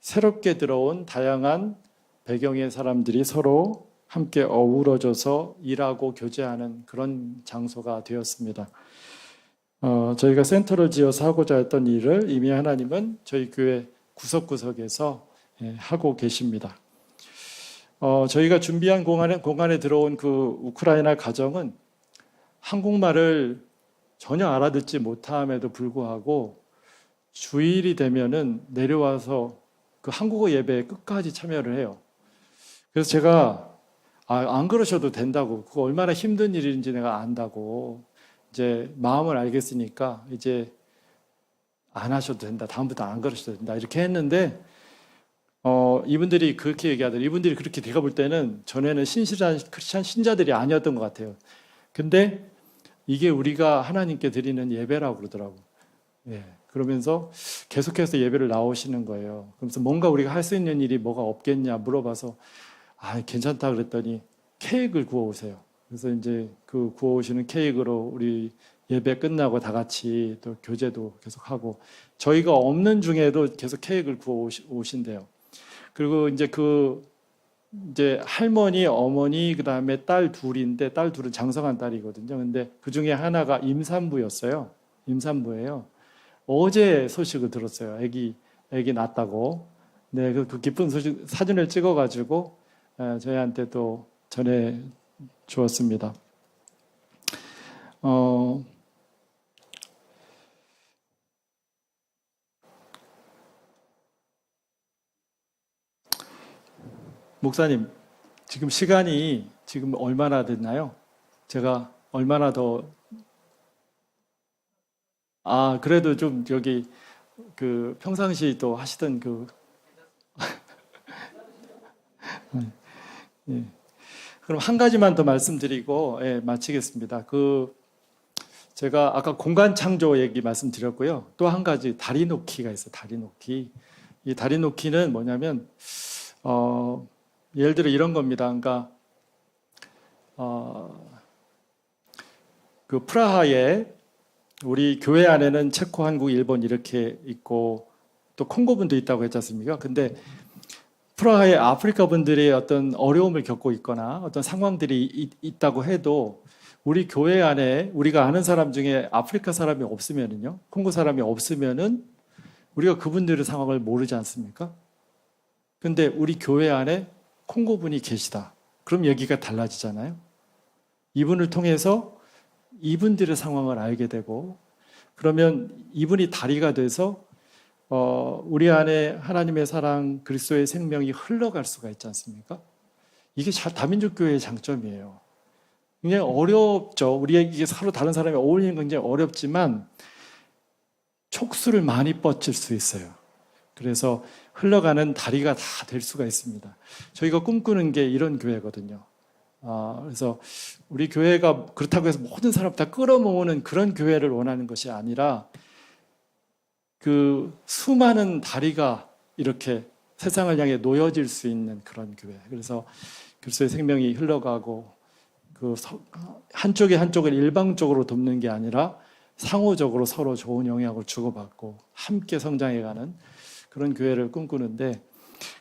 S1: 새롭게 들어온 다양한 배경의 사람들이 서로 함께 어우러져서 일하고 교제하는 그런 장소가 되었습니다. 저희가 센터를 지어서 하고자 했던 일을 이미 하나님은 저희 교회 구석구석에서 하고 계십니다. 저희가 준비한 공간에 들어온 그 우크라이나 가정은 한국말을 전혀 알아듣지 못함에도 불구하고 주일이 되면은 내려와서 그 한국어 예배에 끝까지 참여를 해요. 그래서 제가 안 그러셔도 된다고, 그거 얼마나 힘든 일인지 내가 안다고 이제 마음을 알겠으니까 이제 안 하셔도 된다, 다음부터 안 그러셔도 된다 이렇게 했는데 이분들이 그렇게 얘기하더라고요. 이분들이 그렇게 제가 볼 때는 전에는 신실한 크리스찬 신자들이 아니었던 것 같아요. 근데 이게 우리가 하나님께 드리는 예배라고 그러더라고. 예. 그러면서 계속해서 예배를 나오시는 거예요. 그래서 뭔가 우리가 할 수 있는 일이 뭐가 없겠냐 물어봐서 괜찮다 그랬더니 케이크를 구워오세요. 그래서 이제 그 구워오시는 케이크로 우리 예배 끝나고 다 같이 또 교제도 계속 하고, 저희가 없는 중에도 계속 케이크를 구워오신대요. 그리고 이제 할머니, 어머니, 그 다음에 딸 둘인데, 딸 둘은 장성한 딸이거든요. 근데 그 중에 하나가 임산부였어요. 임산부예요. 어제 소식을 들었어요. 아기 낳았다고. 네, 그 기쁜 소식 사진을 찍어가지고 저희한테 또 전해 주었습니다. 목사님, 지금 시간이 지금 얼마나 됐나요? 제가 얼마나 더, 그래도 좀 여기 그 평상시 또 하시던 예. 그럼 한 가지만 더 말씀드리고 마치겠습니다. 제가 아까 공간 창조 얘기 말씀드렸고요. 또 한 가지 다리 놓기가 있어요. 다리 놓기. 이 다리 놓기는 뭐냐면 예를 들어 이런 겁니다. 그러니까 그 프라하에 우리 교회 안에는 체코, 한국, 일본 이렇게 있고 또 콩고 분도 있다고 했지 않습니까? 근데 프라하에 아프리카 분들이 어떤 어려움을 겪고 있거나 어떤 상황들이 있다고 해도 우리 교회 안에 우리가 아는 사람 중에 아프리카 사람이 없으면은요, 콩고 사람이 없으면은 우리가 그분들의 상황을 모르지 않습니까? 근데 우리 교회 안에 콩고 분이 계시다. 그럼 얘기가 달라지잖아요. 이분을 통해서 이분들의 상황을 알게 되고, 그러면 이분이 다리가 돼서 우리 안에 하나님의 사랑, 그리스도의 생명이 흘러갈 수가 있지 않습니까? 이게 다민족 교회의 장점이에요. 굉장히 어렵죠. 우리에게 서로 다른 사람이 어울리는 건 굉장히 어렵지만 촉수를 많이 뻗칠 수 있어요. 그래서 흘러가는 다리가 다 될 수가 있습니다. 저희가 꿈꾸는 게 이런 교회거든요. 그래서 우리 교회가 그렇다고 해서 모든 사람 다 끌어모으는 그런 교회를 원하는 것이 아니라 그 수많은 다리가 이렇게 세상을 향해 놓여질 수 있는 그런 교회. 그래서 그리스도의 생명이 흘러가고 한쪽을 일방적으로 돕는 게 아니라 상호적으로 서로 좋은 영향을 주고받고 함께 성장해가는 그런 교회를 꿈꾸는데,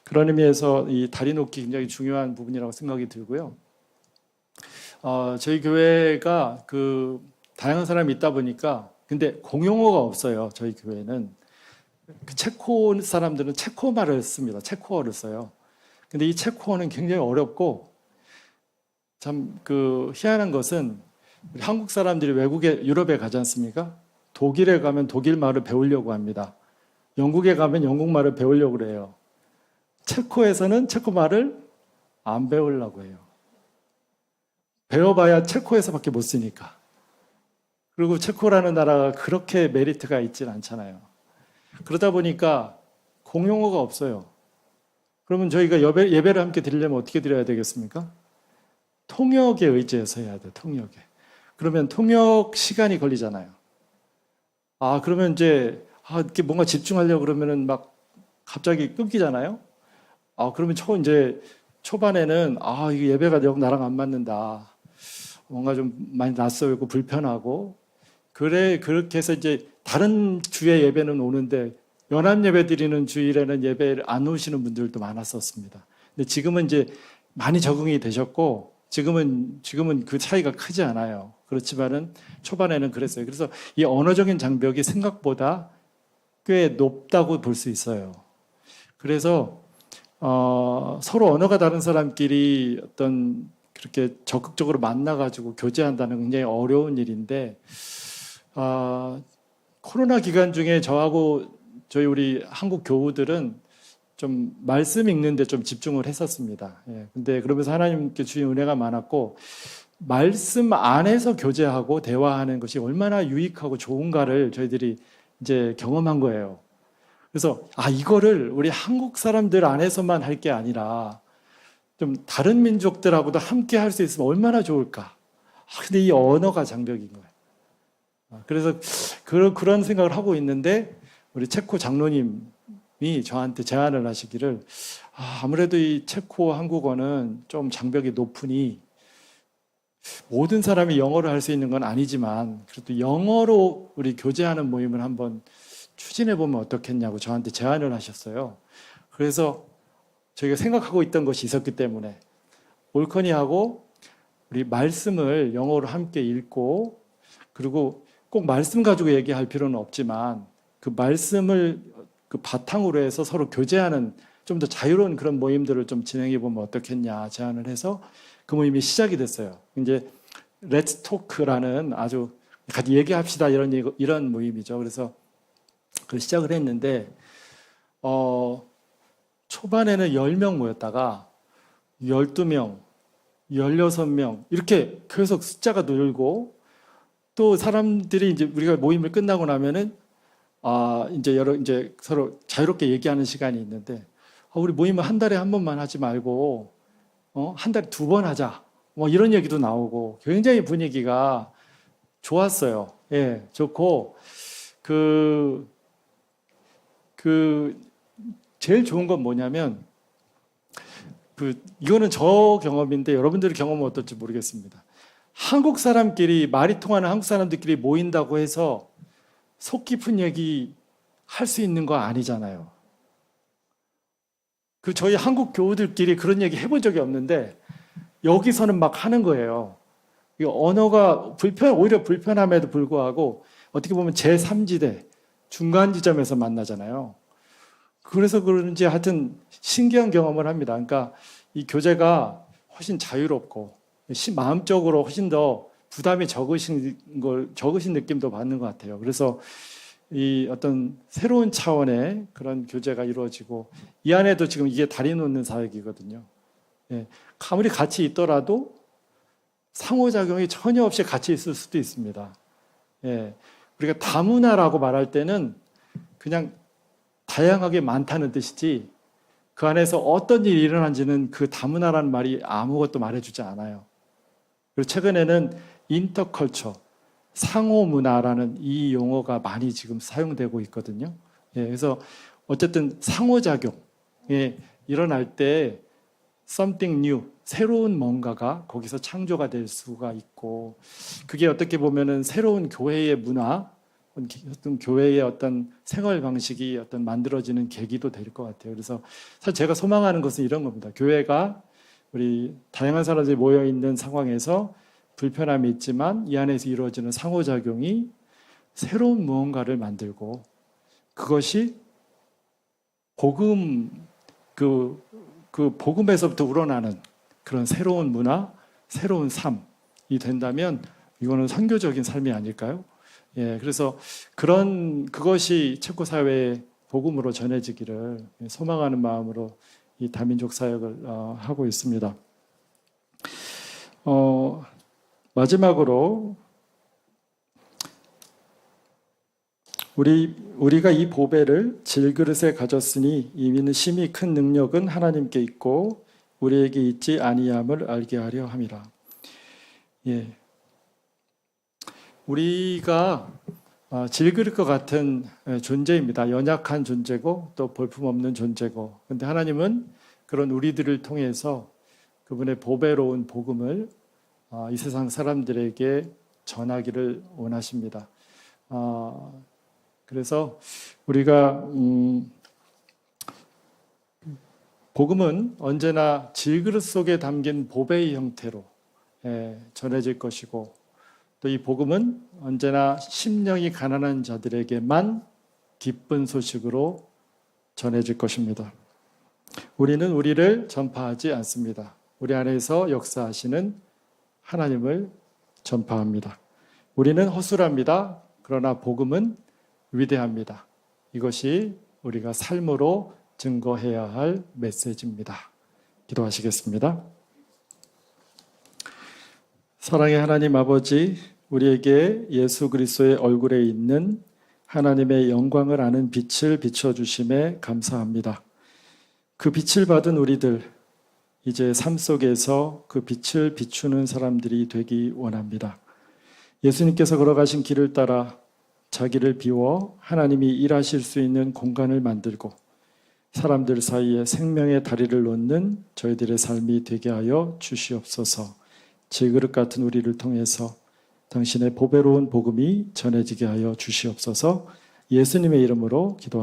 S1: 그런 의미에서 이 다리 놓기 굉장히 중요한 부분이라고 생각이 들고요. 저희 교회가 다양한 사람이 있다 보니까, 근데 공용어가 없어요. 저희 교회는 체코 사람들은 체코 말을 씁니다. 체코어를 써요. 근데 이 체코어는 굉장히 어렵고, 참 희한한 것은 우리 한국 사람들이 유럽에 가지 않습니까? 독일에 가면 독일 말을 배우려고 합니다. 영국에 가면 영국 말을 배우려고 그래요. 체코에서는 체코 말을 안 배우려고 해요. 배워봐야 체코에서밖에 못 쓰니까. 그리고 체코라는 나라가 그렇게 메리트가 있진 않잖아요. 그러다 보니까 공용어가 없어요. 그러면 저희가 예배를 함께 드리려면 어떻게 드려야 되겠습니까? 통역에 의지해서 해야 돼요. 통역에. 그러면 통역 시간이 걸리잖아요. 그러면 이제 이렇게 뭔가 집중하려고 그러면은 막 갑자기 끊기잖아요. 그러면 이제 초반에는 이게 예배가 나랑 안 맞는다. 뭔가 좀 많이 낯설고 불편하고, 그렇게 해서 이제 다른 주의 예배는 오는데 연합 예배 드리는 주일에는 예배를 안 오시는 분들도 많았었습니다. 근데 지금은 이제 많이 적응이 되셨고, 지금은 그 차이가 크지 않아요. 그렇지만은 초반에는 그랬어요. 그래서 이 언어적인 장벽이 생각보다 꽤 높다고 볼 수 있어요. 그래서 서로 언어가 다른 사람끼리 그렇게 적극적으로 만나가지고 교제한다는 굉장히 어려운 일인데, 코로나 기간 중에 저희 우리 한국 교우들은 좀 말씀 읽는데 좀 집중을 했었습니다. 근데 그러면서 하나님께 주신 은혜가 많았고, 말씀 안에서 교제하고 대화하는 것이 얼마나 유익하고 좋은가를 저희들이 이제 경험한 거예요. 그래서 이거를 우리 한국 사람들 안에서만 할 게 아니라 좀 다른 민족들하고도 함께 할 수 있으면 얼마나 좋을까. 근데 이 언어가 장벽인 거예요. 그래서 그런 생각을 하고 있는데 우리 체코 장로님이 저한테 제안을 하시기를 아무래도 이 체코 한국어는 좀 장벽이 높으니 모든 사람이 영어를 할 수 있는 건 아니지만 그래도 영어로 우리 교제하는 모임을 한번 추진해 보면 어떻겠냐고 저한테 제안을 하셨어요. 그래서 저희가 생각하고 있던 것이 있었기 때문에 올커니하고 우리 말씀을 영어로 함께 읽고 그리고 꼭 말씀 가지고 얘기할 필요는 없지만 그 말씀을 그 바탕으로 해서 서로 교제하는 좀 더 자유로운 그런 모임들을 좀 진행해 보면 어떻겠냐 제안을 해서 그 모임이 시작이 됐어요. 이제 Let's Talk라는 아주 같이 얘기합시다 이런 모임이죠. 그래서 그 시작을 했는데 초반에는 10명 모였다가 12명, 16명 이렇게 계속 숫자가 늘고 또 사람들이 이제 우리가 모임을 끝나고 나면은 이제 서로 자유롭게 얘기하는 시간이 있는데 우리 모임을 한 달에 한 번만 하지 말고 한 달에 2번 하자. 뭐 이런 얘기도 나오고 굉장히 분위기가 좋았어요. 예, 좋고 제일 좋은 건 뭐냐면 이거는 저 경험인데 여러분들의 경험은 어떨지 모르겠습니다. 한국 사람끼리 말이 통하는 한국 사람들끼리 모인다고 해서 속 깊은 얘기 할 수 있는 거 아니잖아요. 저희 한국 교우들끼리 그런 얘기 해본 적이 없는데 여기서는 막 하는 거예요. 이 언어가 오히려 불편함에도 불구하고 어떻게 보면 제3지대 중간 지점에서 만나잖아요. 그래서 그런지 하여튼 신기한 경험을 합니다. 그러니까 이 교제가 훨씬 자유롭고 마음적으로 훨씬 더 부담이 적으신 느낌도 받는 것 같아요. 그래서 이 어떤 새로운 차원의 그런 교제가 이루어지고 이 안에도 지금 이게 다리 놓는 사역이거든요. 예, 아무리 같이 있더라도 상호작용이 전혀 없이 같이 있을 수도 있습니다. 예, 우리가 다문화라고 말할 때는 그냥 다양하게 많다는 뜻이지 그 안에서 어떤 일이 일어난지는 그 다문화라는 말이 아무것도 말해주지 않아요. 그리고 최근에는 인터컬처, 상호문화라는 이 용어가 많이 지금 사용되고 있거든요. 예, 그래서 어쨌든 상호작용이 일어날 때 something new, 새로운 뭔가가 거기서 창조가 될 수가 있고 그게 어떻게 보면은 새로운 교회의 문화, 어떤 교회의 어떤 생활 방식이 어떤 만들어지는 계기도 될 것 같아요. 그래서 사실 제가 소망하는 것은 이런 겁니다. 교회가 우리 다양한 사람들이 모여 있는 상황에서 불편함이 있지만 이 안에서 이루어지는 상호작용이 새로운 무언가를 만들고 그것이 복음 그 복음에서부터 우러나는 그런 새로운 문화, 새로운 삶이 된다면 이거는 선교적인 삶이 아닐까요? 예, 그래서 그것이 체코 사회의 복음으로 전해지기를 소망하는 마음으로 이 다민족 사역을 하고 있습니다. 마지막으로 우리가 이 보배를 질그릇에 가졌으니 이미는 심히 큰 능력은 하나님께 있고 우리에게 있지 아니함을 알게 하려 함이라. 예, 우리가 질그릇과 같은 존재입니다. 연약한 존재고 또 볼품없는 존재고. 그런데 하나님은 그런 우리들을 통해서 그분의 보배로운 복음을 이 세상 사람들에게 전하기를 원하십니다. 그래서 우리가 복음은 언제나 질그릇 속에 담긴 보배의 형태로 전해질 것이고 또 이 복음은 언제나 심령이 가난한 자들에게만 기쁜 소식으로 전해질 것입니다. 우리는 우리를 전파하지 않습니다. 우리 안에서 역사하시는 하나님을 전파합니다. 우리는 허술합니다. 그러나 복음은 위대합니다. 이것이 우리가 삶으로 증거해야 할 메시지입니다. 기도하시겠습니다. 사랑의 하나님 아버지, 우리에게 예수 그리스도의 얼굴에 있는 하나님의 영광을 아는 빛을 비춰주심에 감사합니다. 그 빛을 받은 우리들, 이제 삶 속에서 그 빛을 비추는 사람들이 되기 원합니다. 예수님께서 걸어가신 길을 따라 자기를 비워 하나님이 일하실 수 있는 공간을 만들고 사람들 사이에 생명의 다리를 놓는 저희들의 삶이 되게 하여 주시옵소서. 질그릇 같은 우리를 통해서 당신의 보배로운 복음이 전해지게 하여 주시옵소서. 예수님의 이름으로 기도합니다.